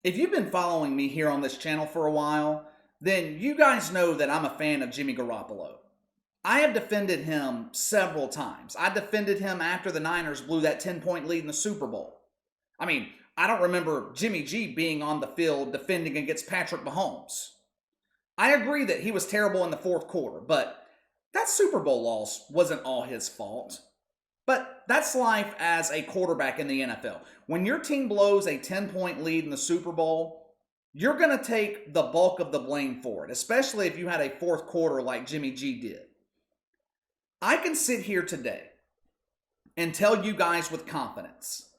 If you've been following me here on this channel for a while, then you guys know that I'm a fan of Jimmy Garoppolo. I have defended him several times. I defended him after the Niners blew that 10-point lead in the Super Bowl. I mean, I don't remember Jimmy G being on the field defending against Patrick Mahomes. I agree that he was terrible in the fourth quarter, but that Super Bowl loss wasn't all his fault. But that's life as a quarterback in the NFL. When your team blows a 10-point lead in the Super Bowl, you're going to take the bulk of the blame for it, especially if you had a fourth quarter like Jimmy G did. I can sit here today and tell you guys with confidence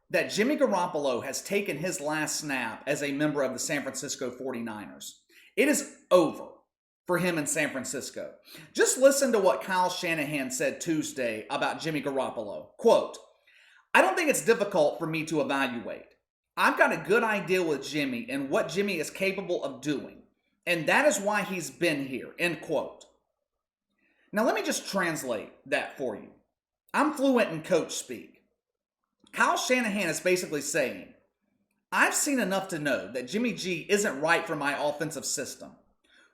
that Jimmy Garoppolo has taken his last snap as a member of the San Francisco 49ers. It is over for him in San Francisco. Just listen to what Kyle Shanahan said Tuesday about Jimmy Garoppolo. Quote, "I don't think it's difficult for me to evaluate. I've got a good idea with Jimmy and what Jimmy is capable of doing, and that is why he's been here," end quote. Now let me just translate that for you. I'm fluent in coach speak. Kyle Shanahan is basically saying, I've seen enough to know that Jimmy G isn't right for my offensive system.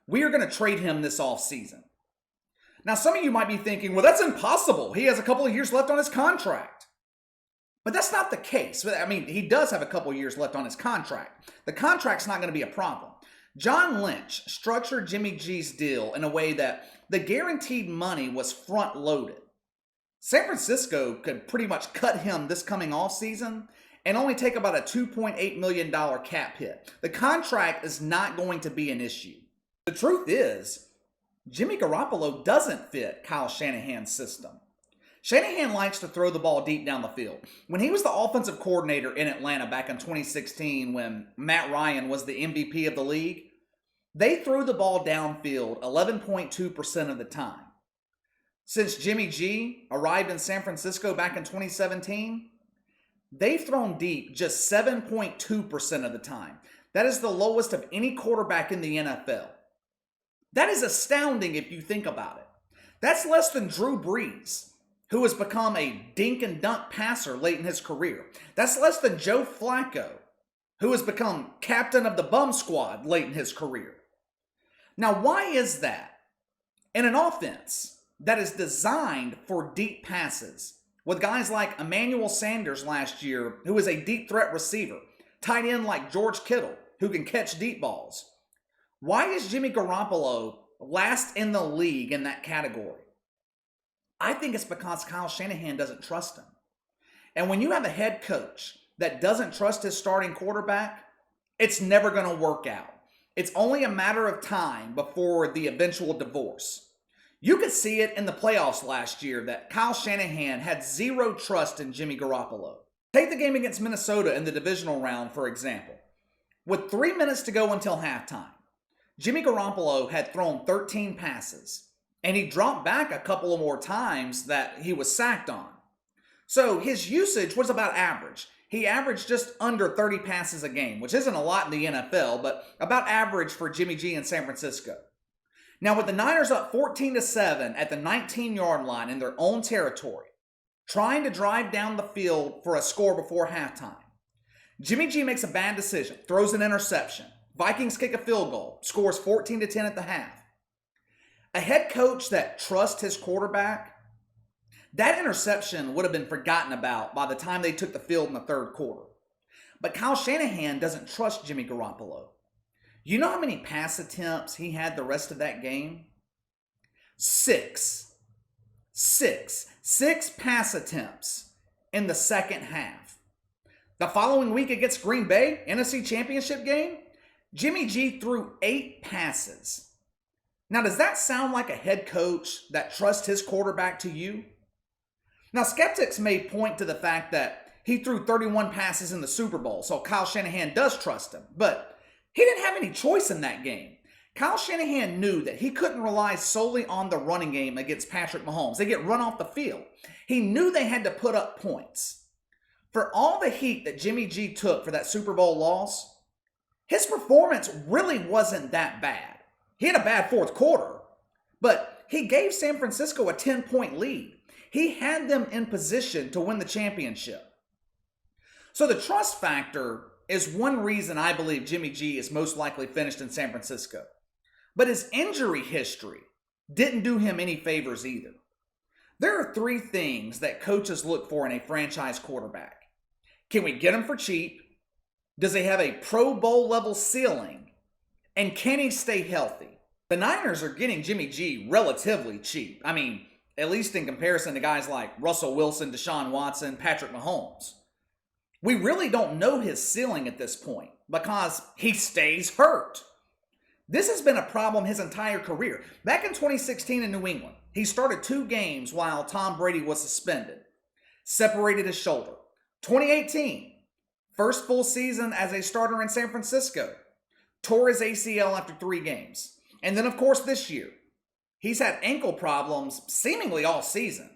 We are going to trade him this offseason. Now, some of you might be thinking, well, that's impossible. He has a couple of years left on his contract. But that's not the case. I mean, he does have a couple of years left on his contract. The contract's not going to be a problem. John Lynch structured Jimmy G's deal in a way that the guaranteed money was front-loaded. San Francisco could pretty much cut him this coming offseason and only take about a $2.8 million cap hit. The contract is not going to be an issue. The truth is, Jimmy Garoppolo doesn't fit Kyle Shanahan's system. Shanahan likes to throw the ball deep down the field. When he was the offensive coordinator in Atlanta back in 2016 when Matt Ryan was the MVP of the league, they threw the ball downfield 11.2% of the time. Since Jimmy G arrived in San Francisco back in 2017, they've thrown deep just 7.2% of the time. That is the lowest of any quarterback in the NFL. That is astounding if you think about it. That's less than Drew Brees, who has become a dink and dunk passer late in his career. That's less than Joe Flacco, who has become captain of the bum squad late in his career. Now, why is that? In an offense that is designed for deep passes, with guys like Emmanuel Sanders last year, who is a deep threat receiver, tight end like George Kittle, who can catch deep balls, why is Jimmy Garoppolo last in the league in that category? I think it's because Kyle Shanahan doesn't trust him. And when you have a head coach that doesn't trust his starting quarterback, it's never going to work out. It's only a matter of time before the eventual divorce. You could see it in the playoffs last year that Kyle Shanahan had zero trust in Jimmy Garoppolo. Take the game against Minnesota in the divisional round, for example. With 3 minutes to go until halftime, Jimmy Garoppolo had thrown 13 passes, and he dropped back a couple of more times that he was sacked on. So his usage was about average. He averaged just under 30 passes a game, which isn't a lot in the NFL, but about average for Jimmy G in San Francisco. Now, with the Niners up 14-7 at the 19-yard line in their own territory, trying to drive down the field for a score before halftime, Jimmy G makes a bad decision, throws an interception. Vikings kick a field goal, scores 14-10 at the half. A head coach that trusts his quarterback, that interception would have been forgotten about by the time they took the field in the third quarter. But Kyle Shanahan doesn't trust Jimmy Garoppolo. You know how many pass attempts he had the rest of that game? Six pass attempts in the second half. The following week against Green Bay, NFC Championship game, Jimmy G threw 8 passes. Now, does that sound like a head coach that trusts his quarterback to you? Now, skeptics may point to the fact that he threw 31 passes in the Super Bowl, so Kyle Shanahan does trust him. But he didn't have any choice in that game. Kyle Shanahan knew that he couldn't rely solely on the running game against Patrick Mahomes. They get run off the field. He knew they had to put up points. For all the heat that Jimmy G took for that Super Bowl loss, his performance really wasn't that bad. He had a bad fourth quarter, but he gave San Francisco a 10-point lead. He had them in position to win the championship. So the trust factor is one reason I believe Jimmy G is most likely finished in San Francisco. But his injury history didn't do him any favors either. There are three things that coaches look for in a franchise quarterback. Can we get him for cheap? Does he have a Pro Bowl level ceiling? And can he stay healthy? The Niners are getting Jimmy G relatively cheap. I mean, at least in comparison to guys like Russell Wilson, Deshaun Watson, Patrick Mahomes. We really don't know his ceiling at this point because he stays hurt. This has been a problem his entire career. Back in 2016 in New England, he started 2 games while Tom Brady was suspended. Separated his shoulder. 2018, first full season as a starter in San Francisco. Tore his ACL after 3 games. And then, of course, this year, he's had ankle problems seemingly all season.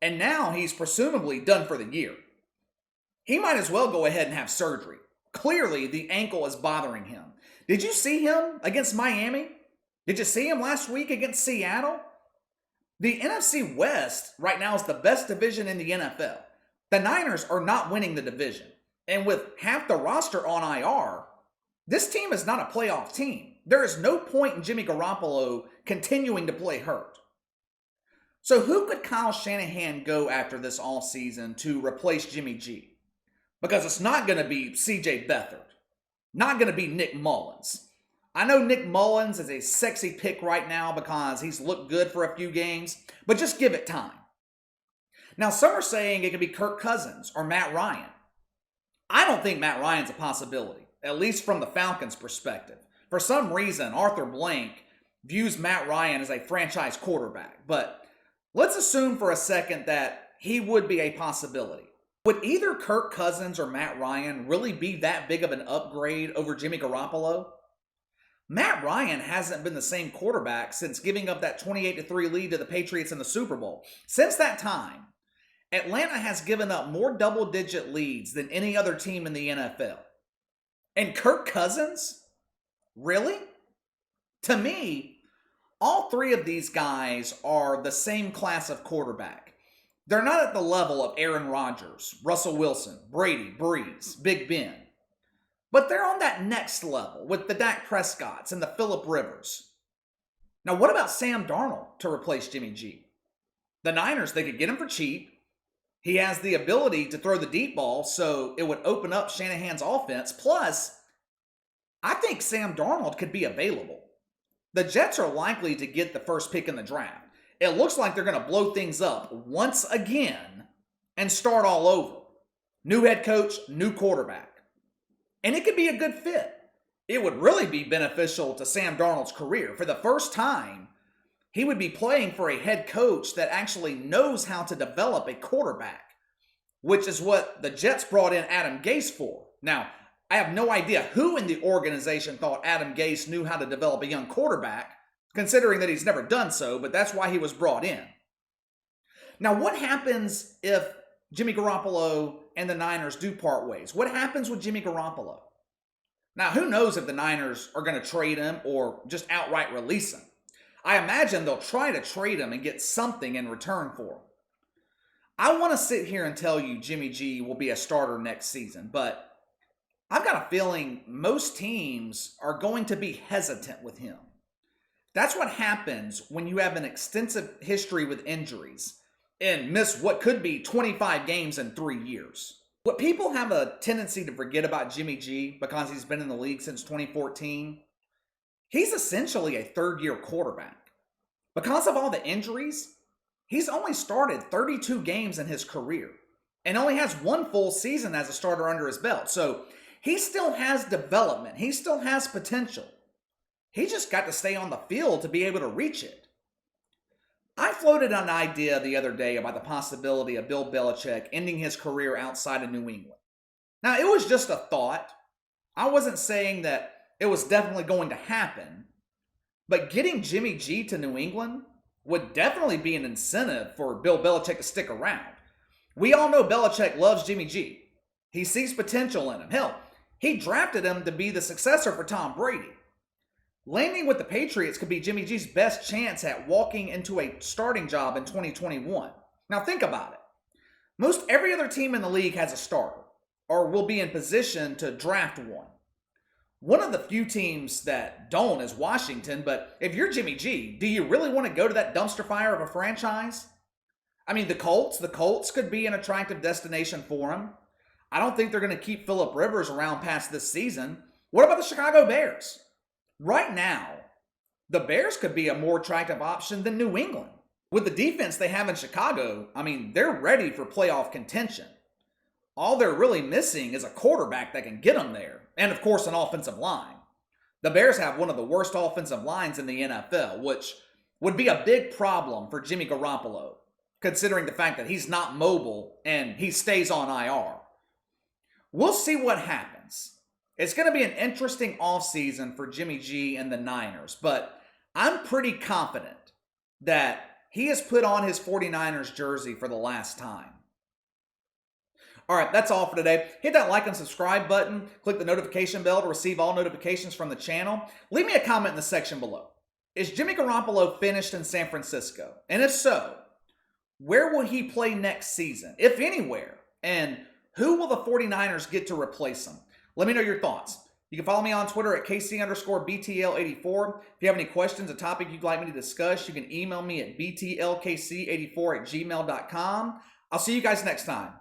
And now he's presumably done for the year. He might as well go ahead and have surgery. Clearly, the ankle is bothering him. Did you see him against Miami? Did you see him last week against Seattle? The NFC West right now is the best division in the NFL. The Niners are not winning the division. And with half the roster on IR, this team is not a playoff team. There is no point in Jimmy Garoppolo continuing to play hurt. So who could Kyle Shanahan go after this offseason to replace Jimmy G? Because it's not going to be C.J. Beathard. Not going to be Nick Mullins. I know Nick Mullins is a sexy pick right now because he's looked good for a few games, but just give it time. Now, some are saying it could be Kirk Cousins or Matt Ryan. I don't think Matt Ryan's a possibility, at least from the Falcons' perspective. For some reason, Arthur Blank views Matt Ryan as a franchise quarterback, but let's assume for a second that he would be a possibility. Would either Kirk Cousins or Matt Ryan really be that big of an upgrade over Jimmy Garoppolo? Matt Ryan hasn't been the same quarterback since giving up that 28-3 lead to the Patriots in the Super Bowl. Since that time, Atlanta has given up more double-digit leads than any other team in the NFL. And Kirk Cousins? Really? To me, all 3 of these guys are the same class of quarterback. They're not at the level of Aaron Rodgers, Russell Wilson, Brady, Breeze, Big Ben. But they're on that next level with the Dak Prescotts and the Phillip Rivers. Now, what about Sam Darnold to replace Jimmy G? The Niners, they could get him for cheap. He has the ability to throw the deep ball, so it would open up Shanahan's offense. Plus, I think Sam Darnold could be available. The Jets are likely to get the first pick in the draft. It looks like they're going to blow things up once again and start all over. New head coach, new quarterback. And it could be a good fit. It would really be beneficial to Sam Darnold's career. For the first time, he would be playing for a head coach that actually knows how to develop a quarterback, which is what the Jets brought in Adam Gase for. Now, I have no idea who in the organization thought Adam Gase knew how to develop a young quarterback, considering that he's never done so, but that's why he was brought in. Now, what happens if Jimmy Garoppolo and the Niners do part ways? What happens with Jimmy Garoppolo? Now, who knows if the Niners are going to trade him or just outright release him? I imagine they'll try to trade him and get something in return for him. I want to sit here and tell you Jimmy G will be a starter next season, but I've got a feeling most teams are going to be hesitant with him. That's what happens when you have an extensive history with injuries and miss what could be 25 games in 3 years. What people have a tendency to forget about Jimmy G, because he's been in the league since 2014, he's essentially a third-year quarterback. Because of all the injuries, he's only started 32 games in his career and only has 1 full season as a starter under his belt. So he still has development. He still has potential. He just got to stay on the field to be able to reach it. I floated an idea the other day about the possibility of Bill Belichick ending his career outside of New England. Now, it was just a thought. I wasn't saying that it was definitely going to happen, but getting Jimmy G to New England would definitely be an incentive for Bill Belichick to stick around. We all know Belichick loves Jimmy G. He sees potential in him. Hell, he drafted him to be the successor for Tom Brady. Landing with the Patriots could be Jimmy G's best chance at walking into a starting job in 2021. Now think about it. Most every other team in the league has a starter. or will be in position to draft one. One of the few teams that don't is Washington, but if you're Jimmy G, do you really want to go to that dumpster fire of a franchise? I mean, the Colts could be an attractive destination for him. I don't think they're going to keep Phillip Rivers around past this season. What about the Chicago Bears? Right now, the Bears could be a more attractive option than New England. With the defense they have in Chicago, I mean, they're ready for playoff contention. All they're really missing is a quarterback that can get them there, and of course an offensive line. The Bears have one of the worst offensive lines in the NFL, which would be a big problem for Jimmy Garoppolo, considering the fact that he's not mobile and he stays on IR. We'll see what happens. It's going to be an interesting offseason for Jimmy G and the Niners, but I'm pretty confident that he has put on his 49ers jersey for the last time. All right, that's all for today. Hit that like and subscribe button. Click the notification bell to receive all notifications from the channel. Leave me a comment in the section below. Is Jimmy Garoppolo finished in San Francisco? And if so, where will he play next season, if anywhere? And who will the 49ers get to replace him? Let me know your thoughts. You can follow me on Twitter at KC_BTL84. If you have any questions, a topic you'd like me to discuss, you can email me at BTLKC84@gmail.com. I'll see you guys next time.